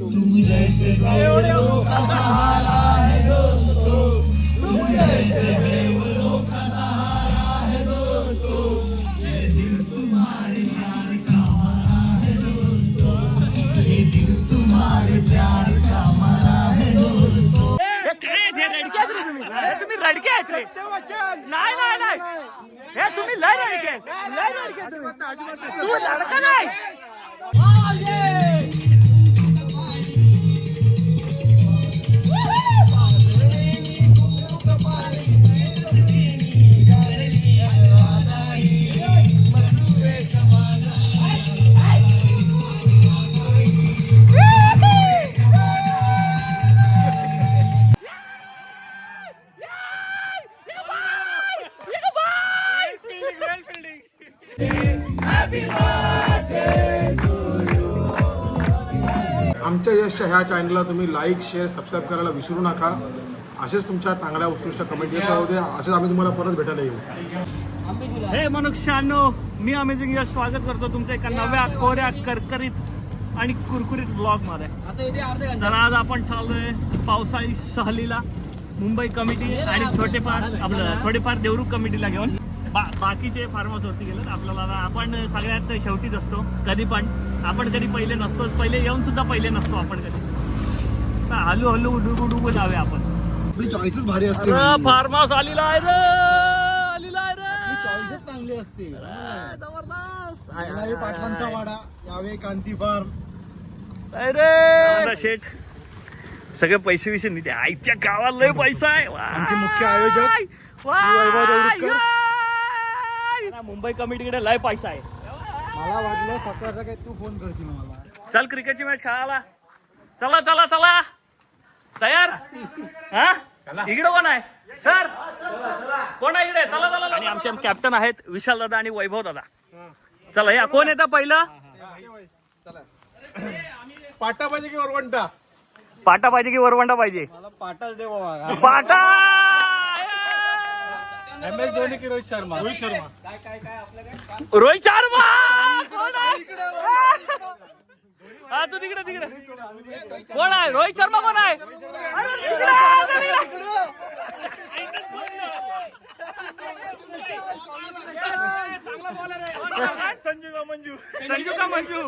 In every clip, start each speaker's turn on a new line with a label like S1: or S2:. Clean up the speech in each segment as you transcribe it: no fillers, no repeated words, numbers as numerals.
S1: तुम जैसे बेवड़ों का सहारा है दोस्तों, तुम जैसे बेवड़ों का सहारा है दोस्तों, ये दिल तुम्हारे प्यार का मरा है दोस्तों, ये दिल तुम्हारे प्यार का मरा है दोस्तों.
S2: तुम्ही रडके आहेत रे. नाही नाही नाही हे तुम्ही लय रडके तू लडका नाही.
S3: आमच्या यशच्या ह्या चॅनलला तुम्ही लाईक शेअर सबस्क्राईब करायला विसरू नका. असेच तुमच्या चांगल्या उत्कृष्ट कमेंट येत राहू दे. असेच आम्ही तुम्हाला परत भेटायला येऊ.
S2: हे मनुष्यानो, मी अमेझिंग यश स्वागत करतो तुमचं एका नव्या कोऱ्या करकरीत आणि कुरकुरीत ब्लॉग मध्ये. तर आज आपण चाललोय पावसाळी सहलीला मुंबई कमिटी आणि थोडेफार देवरुख कमिटीला घेऊन. बाकीचे फार्म हाऊस वरती गेलेत. आपल्याला आपण सगळ्यात शेवटीच असतो कधी पण. आपण कधी पहिले नसतोच. पहिले येऊन सुद्धा पहिले नसतो आपण कधी. तर हळूहळू उडू जाऊया आपण.
S3: आपली चॉईसच भारी असते.
S2: फार्म हाऊस आलेला आहे रे.
S3: चॉईसच चांगली असते.
S2: जबरदस्त.
S3: पाटलांचा वाडा, यावे कांती फार्म.
S2: अरे शेठ सगळे पैसे विषय नाही. आईच्या गावाला लय पैसा आहे.
S3: आमचे मुख्य आयोजक वैभव देवरुखकर.
S2: मुंबई कमिटीकडे लय पैसा आहे.
S3: मला वाटलं सकाळचा काय तू फोन करशील मला.
S2: चल क्रिकेटची मॅच खेळायला. चला चला चला तयार. हा इकडे कोण आहे सर? कोण आहे इकडे? चला चला. आणि आमचे कॅप्टन आहेत विशाल दादा आणि वैभव दादा. चला या कोण येतं पहिलं?
S3: पाटा पाहिजे की वरवंटा?
S2: पाटा पाहिजे की वरवंटा पाहिजे?
S3: मला पाटाच दे बाबा.
S2: पाटा.
S3: MS धोनी की रोहित शर्मा? रोहित शर्मा.
S2: रोहित शर्मा कोण आहे? हा तू तिकडे कोण आहे? रोहित शर्मा कोण आहे? संजू का मंजू.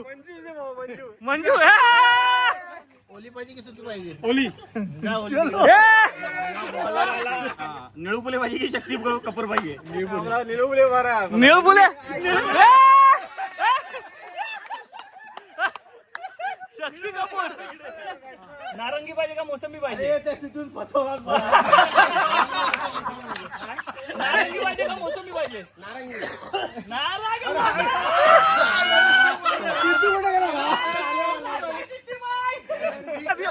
S3: ओली पाहिजे की सुकी पाहिजे?
S2: ओली.
S3: निळूपुले पाहिजे की शक्ती कपूर पाहिजे? निळूपुले मारा.
S2: निळपुले. शक्ती कपूर. नारंगी पाहिजे का मोसंबी पाहिजे? नारंगी पाहिजे का मोसंबी पाहिजे? नारंगी.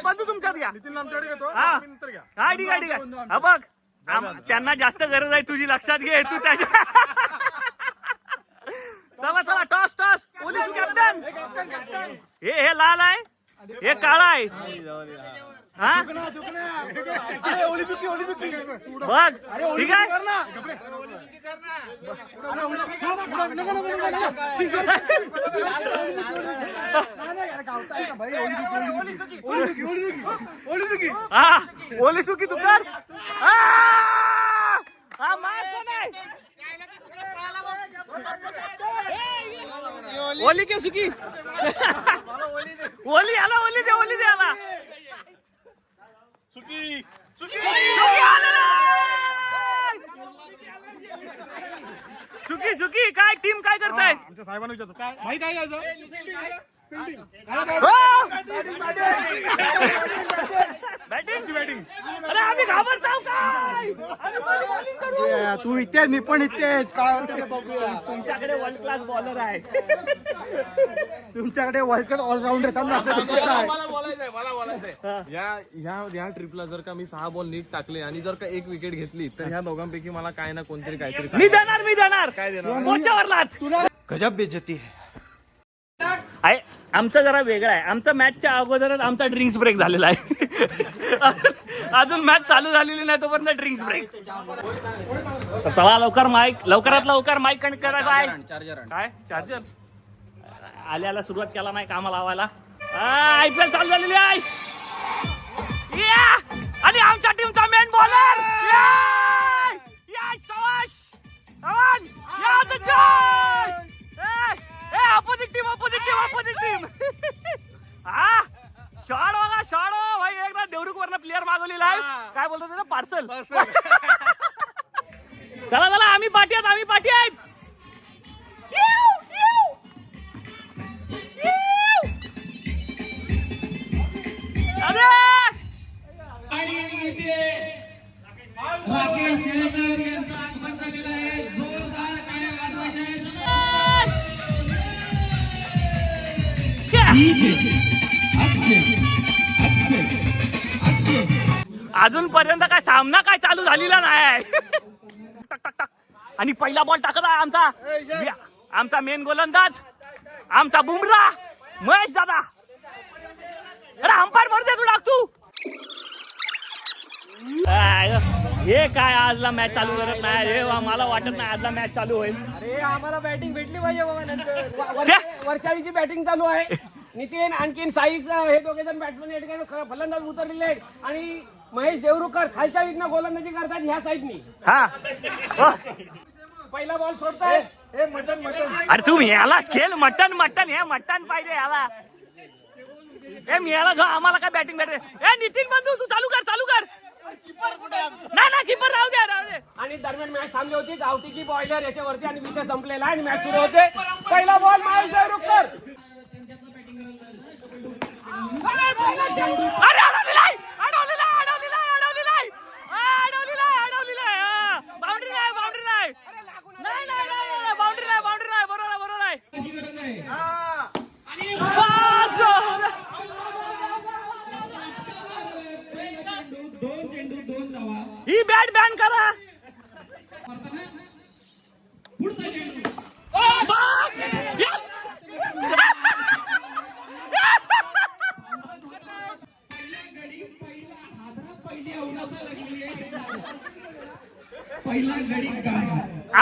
S2: बंधू तुमच्यात घ्या.
S3: नितीन आमच्याकडे घेतो.
S2: हा
S3: नंतर घ्या.
S2: हा ठीक आहे हा बघ त्यांना जास्त गरज आहे तुझी लक्षात घे. तू त्याच्या चला टॉस. ओली तू कॅप्टन. हे लाल आहे हे काळा आहे. हा बघ ठीक आहे. हा ओली सुकी तू कर. हा मार कोण आहे? ओली की सुकी? ओली आला. ओली दे आला. सुकी काय टीम काय करताय?
S3: आमच्या साहेबांना विचारतो काय माहिती काय घ्यायचं?
S2: बॅटिंग. अरे आम्ही घाबरताव काय?
S3: तू इथेच मी पण इथेच. काय होतं बघूया.
S2: तुमच्याकडे वर्ल्ड क्लास बॉलर आहे.
S3: तुमच्याकडे वर्ल्ड कप ऑलराऊंडर येतात ना.
S4: मला बोलायचंय या ट्रिपला जर का मी 6 बॉल नीट टाकले आणि जर का 1 विकेट घेतली तर ह्या दोघांपैकी मला काय ना कोणतरी काहीतरी
S2: मी देणार.
S4: काय देणार?
S2: मोर्चावर लाथ.
S3: गजब बेइज्जती है.
S2: आमचं जरा वेगळं आहे. आमचा मॅचच्या अगोदरच आमचा ड्रिंक्स ब्रेक झालेला आहे. अजून मॅच चालू झालेली नाही तोपर्यंत ड्रिंक्स ब्रेक. चला लवकरात लवकर माईक कनेक्ट करायचा आहे. काय चार्जर आल्याला सुरुवात केला नाही कामा लावायला. IPL चालू झालेली आहे. आणि आमच्या टीमचा मेन बॉलर अपोजिट टीम हा शॉट बघा शॉट भाई एकदा देवरुख वरनं प्लेअर मागवलेला आहे. काय बोलतो त्याला पार्सल. चला आम्ही पाठी आहेत
S1: राकेश केळकर यांचं आगमन झालेलं आहे. जोरदार टाळ्या वाजवायच्या.
S2: अजूनपर्यंत काय सामना काय चालू झालेला नाही. टक टक टक आणि पहिला बॉल टाकत आहे आमचा मेन गोलंदाज आमचा बुमरा महेश दादा. अरे अंपायर भरते तू लागतो. हे काय आजला मॅच चालू करत नाही रे. मला वाटत नाही आजला मॅच चालू होईल.
S5: अरे आम्हाला बॅटिंग भेटली पाहिजे बाबा. नंतर वर्षाळीची बॅटिंग चालू आहे. नितीन आणखीन साईक हे दोघे जण बॅट्समन या ठिकाणी फलंदाज उतरलेले आहेत आणि महेश देवरुखकर खालच्या विकनं गोलंदाजी करतात ह्या साईडनी.
S2: हा
S5: पहिला बॉल सोडताय.
S2: अरे तू यालाच खेळ मटन हे मटन पाहिजे याला. याला जो आम्हाला काय बॅटिंग भेटते. नितीन बंधू तू चालू कर. नाही किपर राहू दे.
S5: आणि दरम्यान मॅच थांबली होती. गावठीची बॉयलर याच्यावरती आणि विषय संपलेला आणि मॅच सुरू होते. पहिला बॉल महेश देवरुखकर.
S2: ही बॅट बॅन करा.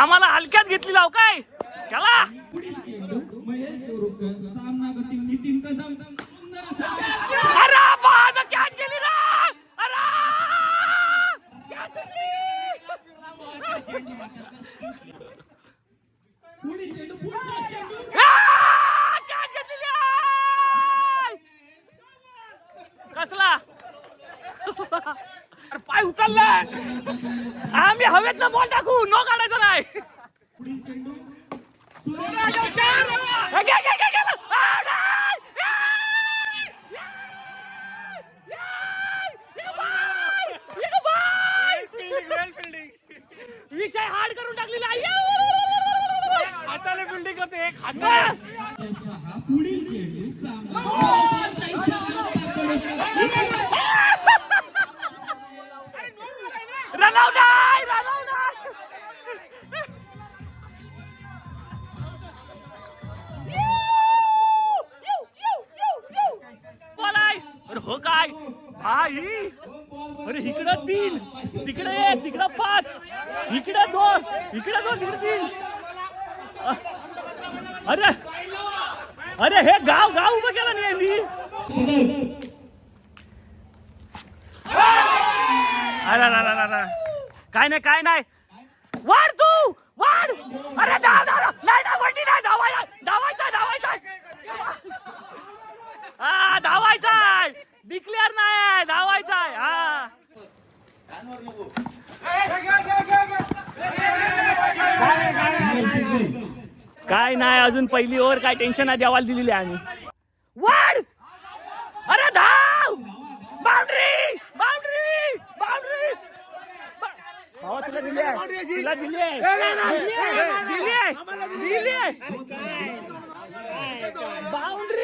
S2: आम्हाला हलक्यात घेतली लाव काय त्याला. अरे बाद कॅच गेली रे. कसला पाय उचलला. आम्ही हवेत ना बॉल टाकू नो काढायचं नाही. विषय हार्ड करून टाकलेला आहे. हाताने बिल्डिंग करते एक हात. हो काय भाई. अरे इकडं 3 तिकडे 1 तिकडं 5 इकडे 2 तिकडे 3. अरे हे गाव उभं केलं नाही मी. अरे काय नाही वाढ तू वाढ. अरे नाही धावायचा धावायचा डिक्लेअर नाही धावायचा हा. काय नाही अजून पहिली ओव्हर काय टेन्शन नाही देवाला दिलेली आम्ही. वाढ. अरे धाव. बाउंड्री तुला दिली बाउंड्री. हा बाउंड्री.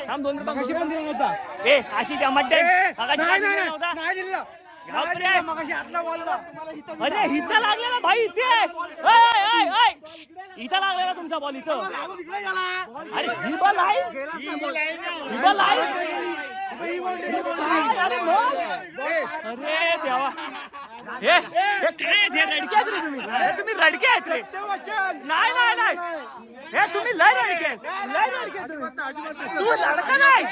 S5: थांब 2 मिनिटं.
S2: अशी टमाटे बापरे.
S5: मगाशी हातला बोलला तुम्हाला इथं
S2: अरे इथं लागलेला भाई इथे. ऐ, ऐ, ऐ. इथं लागलेला तुमचा बॉल इथं.
S5: इकडे गेला.
S2: अरे ही बॉल आहे. ही बॉल आहे. अरे मग. अरे देवा. हे काय हे रडके आहेत रे तुम्ही. हे तुम्ही रडके आहेत रे. नाही नाही नाही. हे तुम्ही लय रडके आहेत. लय रडके आहेत तुम्ही. तू लडका नाही.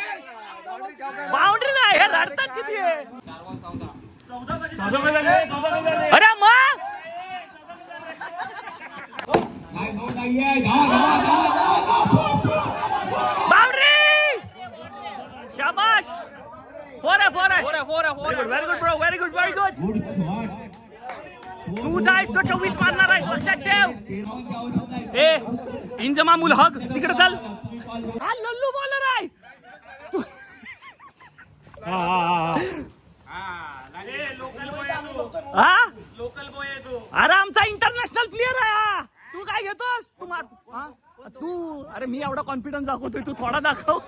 S2: बाउंड्री नाही. हे रडतात किती आहे. अरे मग बाउंड्री. शाबाश. फोर आहे. Very good bro. Very good. तू जायस तो 24 मारणार आहेस. लक्षात ठेव. ए इंजमा मुलहक तिकडे चल. हा लल्लू बॉलर आहे. हा लोकल बॉय आहे तो. अरे आमचा इंटरनॅशनल प्लेअर आहे हा. तू काय घेतोस. तू अरे मी एवढा कॉन्फिडन्स दाखवतोय. तू थोडा दाखव.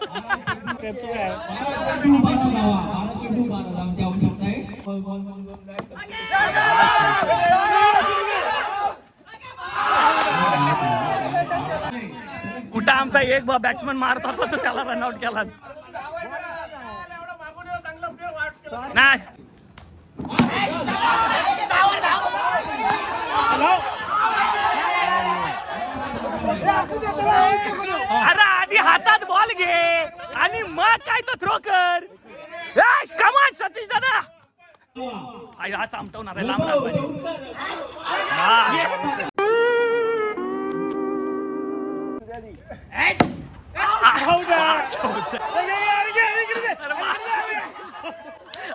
S2: कुठं आमचा एक बॅट्समन मारत होता तो त्याला रनआउट केला. नाही अरे आधी हातात बॉल घे आणि मग काय तो थ्रो कर. कमाल सतीश दादा. हा चामटवणार आहे. लांब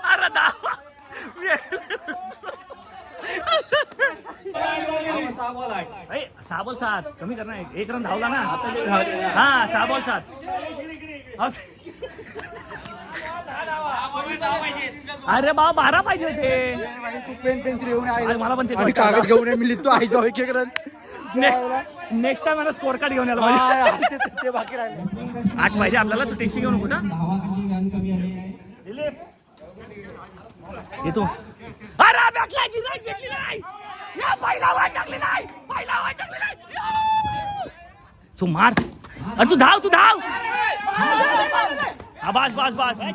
S2: अरे दावा. सहा बॉल 7 कमी करणार. एक रन धावला ना. हा 6 बॉल 7. अरे बा 12 पाहिजे होते.
S5: तू पेन पेन्सिल घेऊन
S2: अरे मला पण ते
S5: आणि कागद घेऊन मी लिहितो आहे जाऊ एक रन.
S2: नेक्स्ट टाइम मला स्कोर कार्ड घेऊन यायला पाहिजे.
S5: ते बाकी राहिले
S2: 8 पाहिजे आपल्याला. तू टेन्शन घेऊ नको ना. येतो. अरे भेटला की नाही. भेटली नाही. या पहिला वाट टाकली नाही. तू मार. अरे तू धाव. हा बस.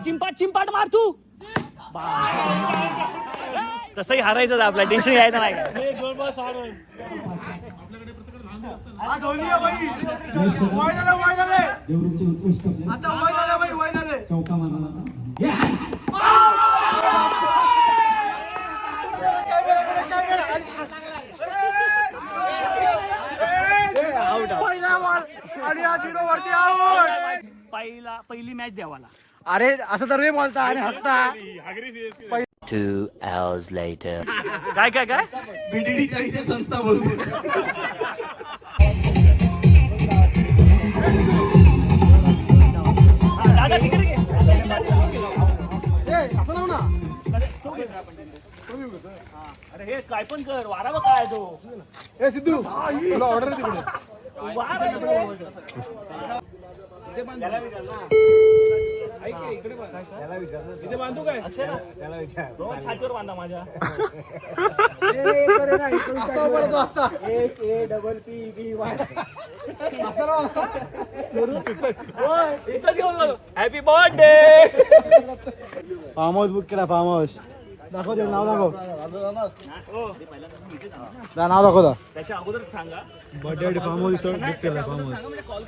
S2: चिंपाट मार तू. तसंही हारायचं आपला. टेन्शन घ्यायचं नाही. पहिली मॅच द्यावाला.
S5: अरे असं तर बोलता आणि हसता.
S6: 2 hours later.
S2: काय
S1: बीडीडी संस्था बोलतो.
S2: दादा तिकडे घे.
S5: असं नाव ना.
S2: अरे हे काय पण कर. वारा बघ काय तो.
S3: ए सिद्धू तुला ऑर्डर तिकडे.
S5: बांधू काय
S2: छातीवर बांधा माझ्या. Happy birthday.
S5: Farm house book केला. फार्म हाऊस दाखव. ते नाव दाखव. नाव दाखव.
S2: त्याच्या अगोदर सांगा.
S3: बर्थडे फार्म हाऊस बुक केला. फार्म हाऊस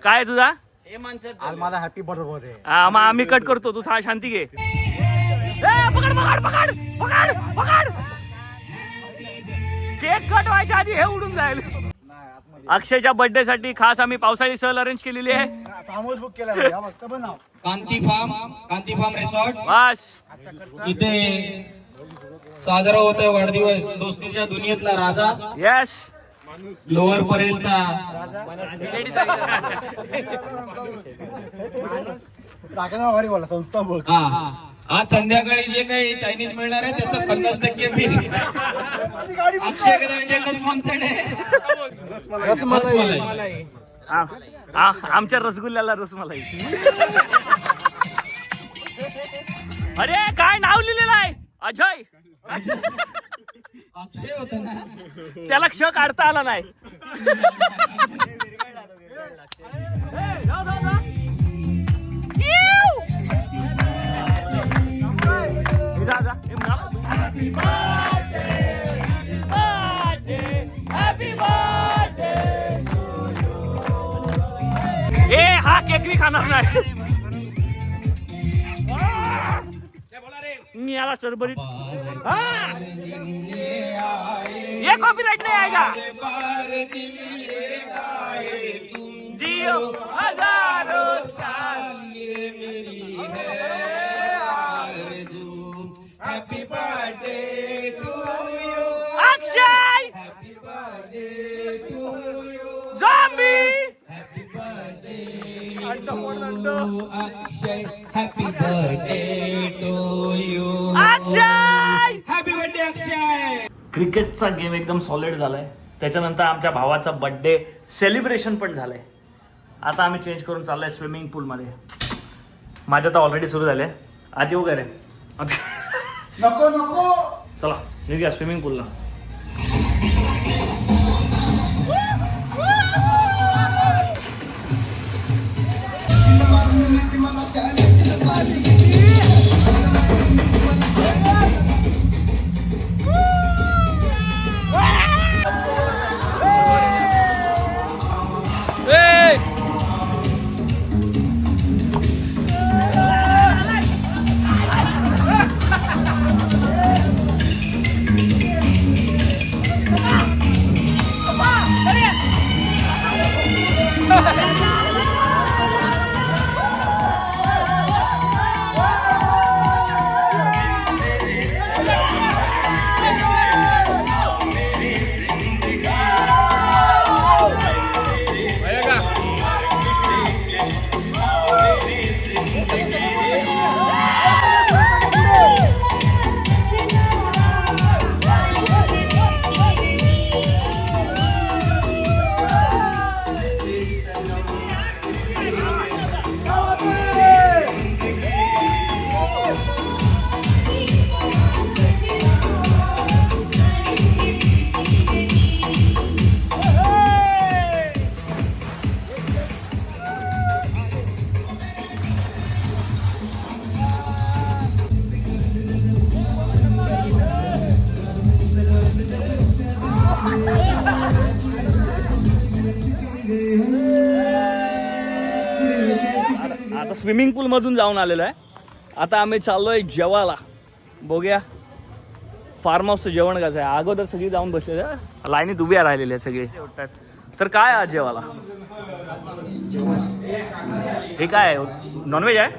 S2: काय तुझा.
S5: आज माझा हॅपी बर्थडे.
S2: हा मग आम्ही कट करतो. तू शांती घे. पकड. केक कट व्हायच्या आधी हे उडून जाईल. अक्षयच्या बर्थडे साठी खास आम्ही पावसाळी सहल अरेंज केलेली आहे.
S5: फार्म हाऊस बुक केला. नाव
S1: कांती फार्म रिसॉर्ट.
S2: बस
S1: इथे साजरा होतोय वाढदिवस. दोस्तीच्या दुनियेतला राजा.
S2: येस.
S1: लोअर परेलचा
S5: भारी बोला. संस्था बुक.
S1: हा. आज संध्याकाळी जे काही चायनीज मिळणार आहे त्याचं 50% बिल अक्षय कदम स्पॉन्सर्ड आहे.
S5: रसमलाई.
S2: आमच्या रसगुल्ल्याला रसमलाई. अरे काय नाव लिहिलेलं आहे. अजय
S1: अक्षय होत ना.
S2: त्याला क्ष काढता आला नाही. ए हा केक मी खाणार नाही. मी याला सरबरीत ये कॉपीराइट नहीं आएगा. जियो हजारों साल ये मेरी है आरज़ू. Happy birthday to you Akshay. Happy birthday to you zombie. Happy birthday
S1: Akshay. Happy birthday to you
S2: Akshay.
S1: Happy birthday Akshay.
S2: क्रिकेटचा गेम एकदम सॉलिड झालाय. त्याच्यानंतर आमच्या भावाचा बर्थडे सेलिब्रेशन पण झालंय. आता आम्ही चेंज करून चाललोय स्विमिंग पूलमध्ये. माझं तर ऑलरेडी सुरू झालंय. आधी वगैरे
S3: नको नको.
S2: चला निघूया स्विमिंग पूलला. आता स्विमिंग पूल मधून जाऊन आलेलो आहे. आता आम्ही चाललोय जेवायला. बघूया फार्म हाऊसचं जेवण कसं आहे. अगोदर सगळी जाऊन बसले लाईनीत उभ्या राहिलेल्या सगळे. तर काय आज जेवायला हे काय नॉनव्हेज आहे.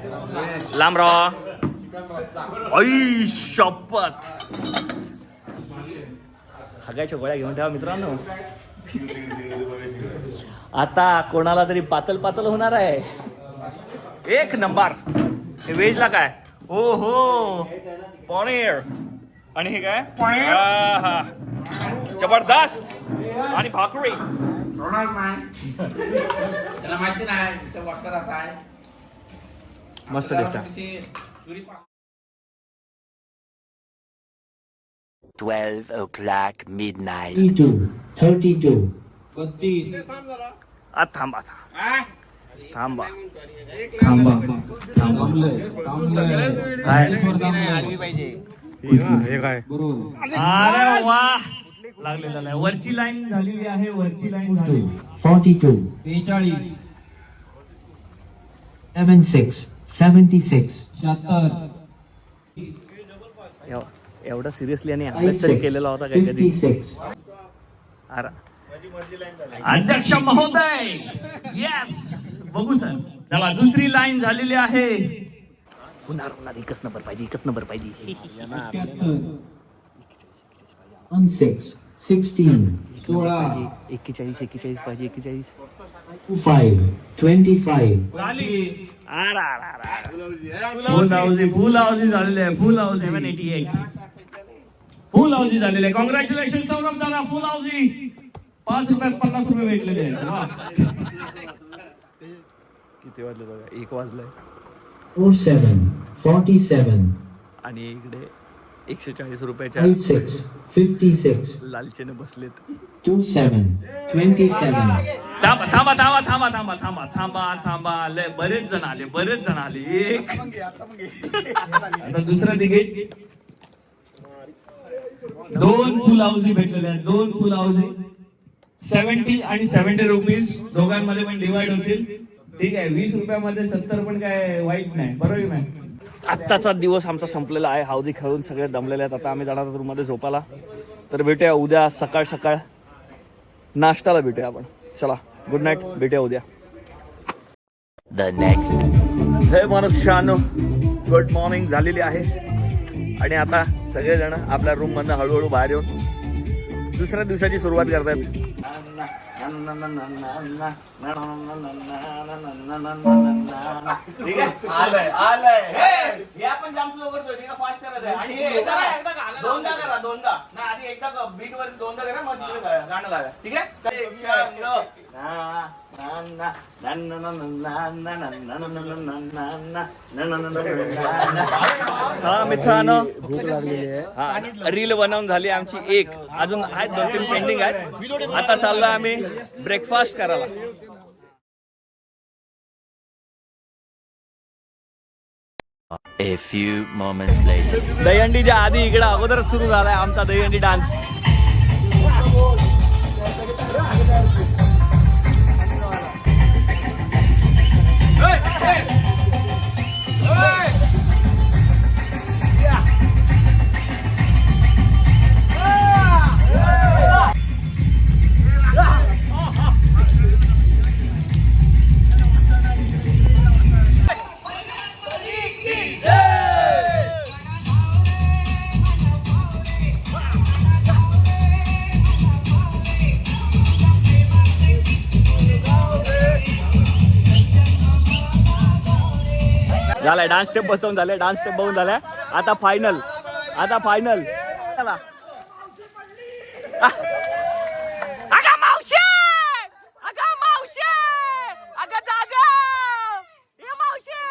S2: लांबरा आई शपथ. हागायच्या गोळ्या घेऊन ठेवा मित्रांनो. आता कोणाला तरी पातल पातल होणार आहे. एक नंबर. हे व्हेजला काय हो हो पनीर आणि हे काय हा जबरदस्त आणि भाकरी. मस्त दिसतं.
S6: 12 o'clock midnight.
S1: 32
S2: थांबा थांबा अरे वा लागलेलं आहे. वरची लाईन झालेली आहे. वरची लाईन झाली.
S1: 42 42 76 76 76
S2: एवढा सिरियसली आणि अभ्यास तरी केलेला होता काय कधी. अध्यक्ष महोदय येस बघू सर. चला दुसरी लाईन झालेली आहे. होणार एकच नंबर पाहिजे.
S1: 16 16
S2: 41 पाहिजे.
S1: 25 25
S2: फुल हाऊसी झालेले आहे. फुल हाऊस 788 फुल हाऊसी झालेले आहे. कॉंग्रॅच्युलेशन सौरभ दादा. फुल हाऊसी 5 रुपयात 50 रुपये भेटलेले आहेत. किती वाजले बघा. 1 वाजलंय.
S1: 47 47
S2: आणि इकडे 140 रुपयाच्या
S7: 56, 56,
S2: लालचेने बसलेत.
S7: 27, 27,
S2: थांबा थांबा थांबा थांबा थांबा थांबा थांबा थांबा लय बरेच जण आले एक आता दुसरं तिकीट 2 फुल हाऊसी भेटलेले आहेत. 2 फुल हाऊसी 70 आणि 70 रुपीज दोघांमध्ये पण डिवाइड होतील. ठीक आहे, 20 रुपयामध्ये 70 पण काय वाईट नाही, बरोबर नाही. आत्ताचा दिवस आमचा संपलेला आहे. हाऊदी खेळून सगळे दमलेले आहेत. आता आम्ही जाणार रूम मध्ये झोपायला. तर भेटूया उद्या सकाळ सकाळ नाश्त्याला भेटूया आपण. चला, गुड नाईट, भेटूया उद्या.
S6: The next.
S2: हे मनुष्यानो, गुड मॉर्निंग झालेली आहे आणि आता सगळेजण आपल्या रूम मधनं हळूहळू बाहेर येऊन दुसऱ्या दिवसाची सुरुवात करतात. ठीक आहे, आलंय हे आपण जाम स्लो करतोय, तिला फास्ट करत आहे. आणि हे दोनदा करा, दोनदा नाही, आधी एकदा बीट वर दोनदा करा, मग तिकडे गाणं गाया. ठीक आहे. मित्रांनो, रील बनवून झाली आमची एक, अजून आहेत 2-3 पेंडिंग आहेत. आता चाललोय आम्ही ब्रेकफास्ट करायला.
S6: A few moments later.
S2: दहीहंडीच्या आधी इकडे अगोदरच सुरू झालाय आमचा दहीहंडी डान्स. झालाय डान्स स्टेप बसवून झाले, डान्स स्टेप बघून झाल्या. आता फायनल चला. अगं मावशी, अगं मावशी, अगं जागा, ए मावशी.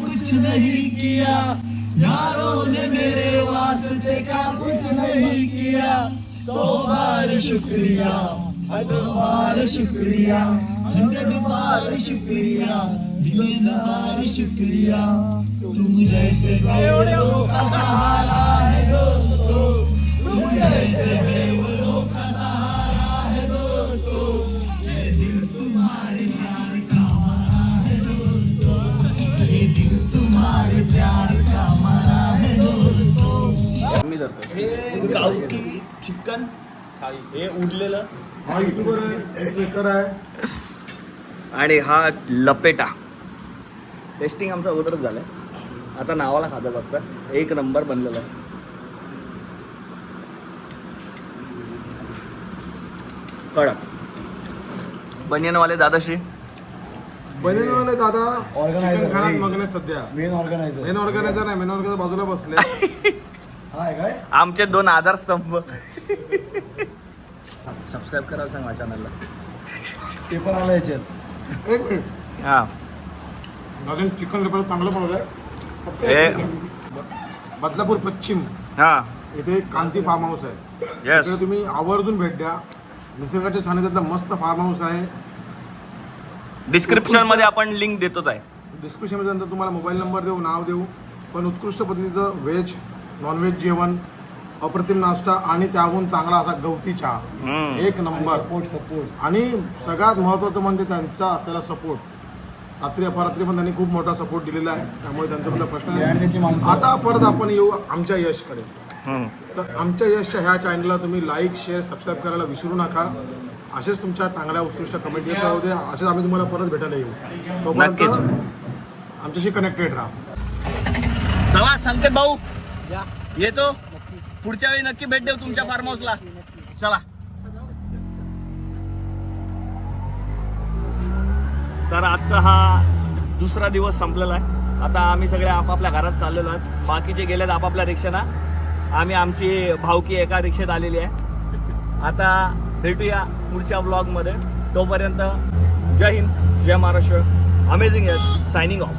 S1: कुछ नहीं किया यारों ने मेरे वास्ते का कुछ नहीं किया. 100 बार शुक्रिया, 100 बार शुक्रिया, 100 बार शुक्रिया, दिल बार शुक्रिया. तुम जैसे बेवड़ों का सहारा है दोस्तों, तुम जैसे बेवड़ों का सहारा है दोस्तों. ये दिल तुम्हारे प्यार का मरा है दोस्तों, ये दिल तुम्हारे प्यार का मरा है दोस्तों.
S2: मी धरतो हे गावठी चिकन थाळी, हे उरलेलं
S3: हा युट्यूबर आहे, एक ट्रेकर आहे.
S2: आणि हा लपेटा. टेस्टिंग आमचं अगोदरच झालंय, आता नावाला खातं फक्त. एक नंबर बनलेला आहे. कडक. बनियनवाले दादाश्री
S3: बनियनवाले दादा चिकन खाण्यात मग्न आहेत सध्या. मेन ऑर्गनायझर नाही, मेन ऑर्गनायझर बाजूला बसले.
S2: आमचे 2 आधारस्तंभ. सबस्क्राईब करा, सांग माझ्या चॅनलला.
S3: पेपर आला याच्यात. एक मिनिट,
S2: हा
S3: अजून चिकन लेपर चांगलं बनवलं आहे. फक्त
S2: हे
S3: बदलापूर पश्चिम
S2: हा
S3: इथे कांती फार्म हाऊस आहे.
S2: येस,
S3: इकडे तुम्ही आवर्जून भेट द्या. निसर्गाच्या सानिध्यातला मस्त फार्म हाऊस आहे.
S2: डिस्क्रिप्शन मध्ये आपण लिंक देतोच आहे.
S3: डिस्क्रिप्शनमध्ये नंतर तुम्हाला मोबाईल नंबर देऊ, नाव देऊ. पण उत्कृष्ट पद्धतीचं व्हेज नॉनव्हेज जेवण अप्रतिम नाश्ता आणि त्याहून चांगला असा गवती चहा, एक नंबर. आणि सगळ्यात महत्त्वाचं म्हणजे त्यांचा असलेला सपोर्ट. रात्री अपरात्री पण त्यांनी खूप मोठा सपोर्ट दिलेला आहे, त्यामुळे त्यांचा प्रश्न नाही. आता परत आपण येऊ आमच्या यशकडे. तर आमच्या यशच्या ह्या चॅनलला तुम्ही लाईक, शेअर, सबस्क्राईब करायला विसरू नका. असेच तुमच्या चांगल्या उत्कृष्ट कमेंट येत राहू दे. असेच आम्ही तुम्हाला परत भेटायला येऊ. तोपर्यंत आमच्याशी कनेक्टेड राहा.
S2: चला संकेत भाऊ येतो, पुढच्या वेळी नक्की भेट देऊ तुमच्या फार्म हाऊसला. चला. तर आजचा हा दुसरा दिवस संपलेला आहे. आता आम्ही सगळे आपापल्या घरात चाललेलो आहोत. बाकीचे गेलेत आपापल्या रिक्षाना. आम्ही आमची भावकी एका रिक्षेत आलेली आहे. आता भेटूया पुढच्या व्लॉगमध्ये. तोपर्यंत जय हिंद, जय महाराष्ट्र. अमेझिंग यश सायनिंग ऑफ.